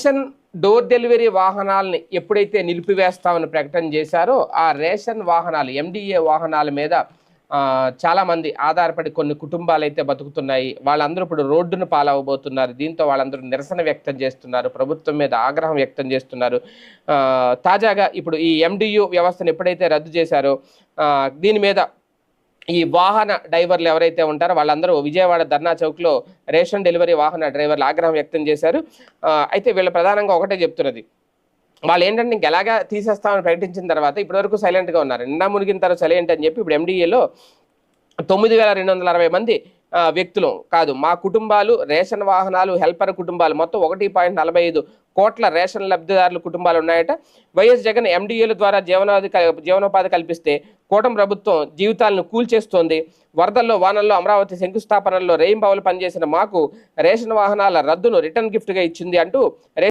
Ration door delivery వాహనాలని ఎప్పుడైతే నిలిపివేస్తామని ప్రకటన చేశారో ఆ రేషన్ వాహనాలు ఎండిఏ వాహనాల మీద చాలామంది ఆధారపడి కొన్ని కుటుంబాలు అయితే బతుకుతున్నాయి. వాళ్ళందరూ ఇప్పుడు రోడ్డును పాలవబోతున్నారు. దీంతో వాళ్ళందరూ నిరసన వ్యక్తం చేస్తున్నారు, ప్రభుత్వం మీద ఆగ్రహం వ్యక్తం చేస్తున్నారు. తాజాగా ఇప్పుడు ఈ ఎండియు వ్యవస్థను ఎప్పుడైతే రద్దు చేశారో దీని మీద ఈ వాహన డ్రైవర్లు ఎవరైతే ఉంటారో వాళ్ళందరూ విజయవాడ ధర్నా చౌక్లో రేషన్ డెలివరీ వాహన డ్రైవర్లు ఆగ్రహం వ్యక్తం చేశారు. అయితే వీళ్ళు ప్రధానంగా ఒకటే చెప్తున్నది, వాళ్ళు ఏంటంటే ఇంకెలాగా తీసేస్తామని ప్రకటించిన తర్వాత ఇప్పటివరకు సైలెంట్గా ఉన్నారు. నిండా మునిగిన తర్వాత సైలెంట్ అని చెప్పి ఇప్పుడు ఎండిఏలో 9,260 మంది వ్యక్తులు కాదు, మా కుటుంబాలు రేషన్ వాహనాలు హెల్పర్ కుటుంబాలు మొత్తం 1.45 కోట్ల రేషన్ లబ్ధిదారుల కుటుంబాలు ఉన్నాయట. వైఎస్ జగన్ ఎండిఏల ద్వారా జీవనోపాధి కల్పిస్తే కూటమి ప్రభుత్వం జీవితాలను కూల్చేస్తోంది. వరదల్లో వానల్లో అమరావతి శంకుస్థాపనల్లో రేయింబావులు పనిచేసిన మాకు రేషన్ వాహనాల రద్దును రిటర్న్ గిఫ్ట్గా ఇచ్చింది అంటూ